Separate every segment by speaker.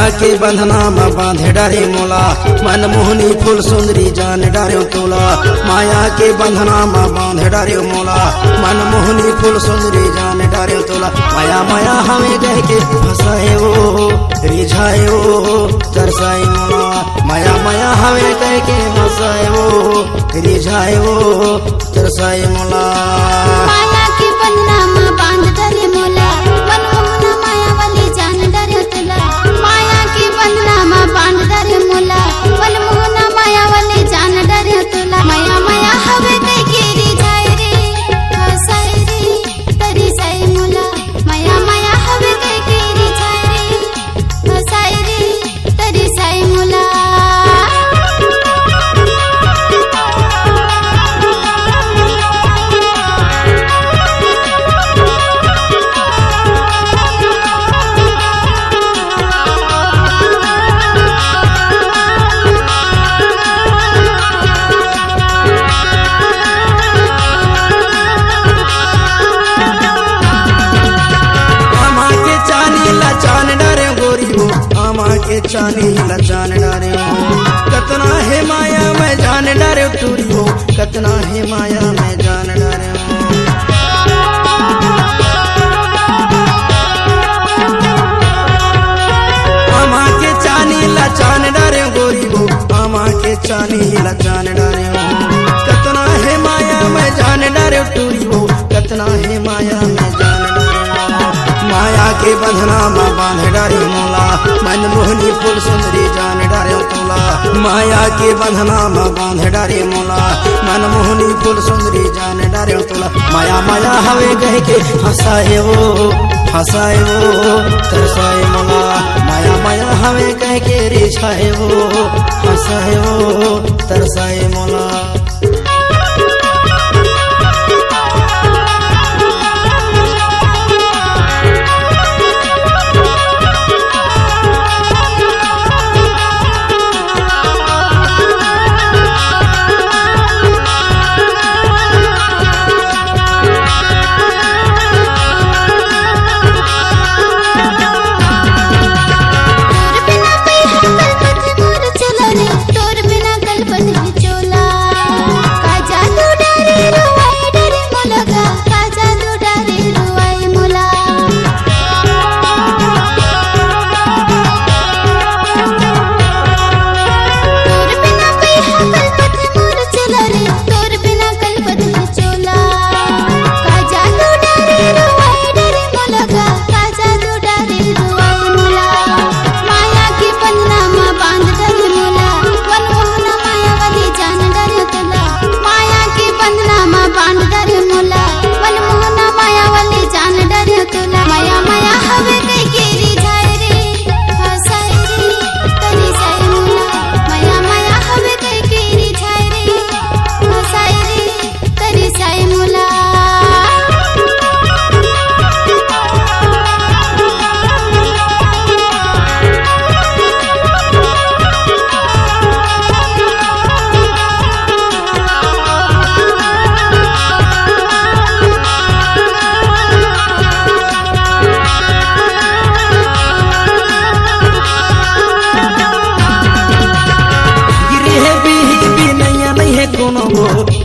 Speaker 1: के बंधना में बांधे डारे मोला, मनमोहनी फूल सुंदरी जान डारे तोला। माया के बंधना में बांधे डारे मोला, मनमोहनी फूल सुंदरी जान डारे तोला। माया माया हमें कह के फंसाए वो, रिझाए वो, तरसाए मोला। माया माया हमें कह के फंसाए वो, रिझाए वो, तरसाए मोला।
Speaker 2: माया के बंधना में बांध डारे मोला, मनमोहना माया वाली जान डारे तोला। माया के बंधना में बांध डारे मोला, मनमोहना माया वाली जान डारे तोला। माया माया हवे कह के रिझाए रे, फंसाए रे, तरसाए मोला। माया माया हवे कह के रिझाए रे, फंसाए रे, तरसाए मोला।
Speaker 1: के चानी लचान डारे हो, कतना है माया में जान डारे टूरी हो, कतना है माया में जान डारे हो। आमा के चानी लचान डारे गोरी हो, आमा के चानी लचान डारे हो, कतना है माया में जान डारे टूरी हो, कतना है माया में जान डारे हो। माया के बंधना में बांध डारे मोला, मनमोहनी फूल सुंदरी जान डारे तोला। माया के बंधना में बांध डारे मोला, मनमोहनी फूल सुंदरी जान डारे तोला। माया माया हवे कह के फंसाए वो, फंसाए वो, तरसाए मोला। माया माया हवे कह के रिझाए वो, फंसाए वो, तरसाए मोला।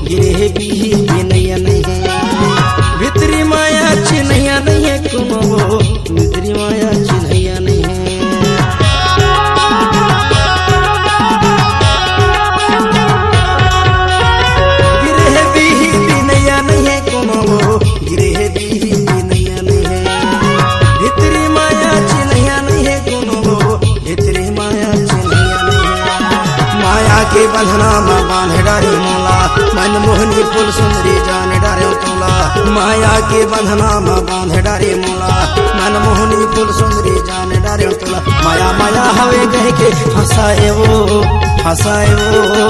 Speaker 1: गिरे भी नैया नहीं है, भितरी माया चिन्हैया नहीं है कोनो, भितरी माया चिन्हैया नहीं है। गिरे भी नैया नहीं है कोनो, गिरे भी नैया नहीं है, भितरी माया चिन्हैया नहीं है कोनो, भितरी माया चिन्हैया नहीं है। माया के बंधना में बांध डारे मोला, मनमोहनी फूल सुंदरी जान डारे तोला। माया के बंधना में बांध डारे मोला, मनमोहनी फूल सुंदरी जान डारे तोला। माया माया हवे कह के फंसाए वो, फंसाए वो,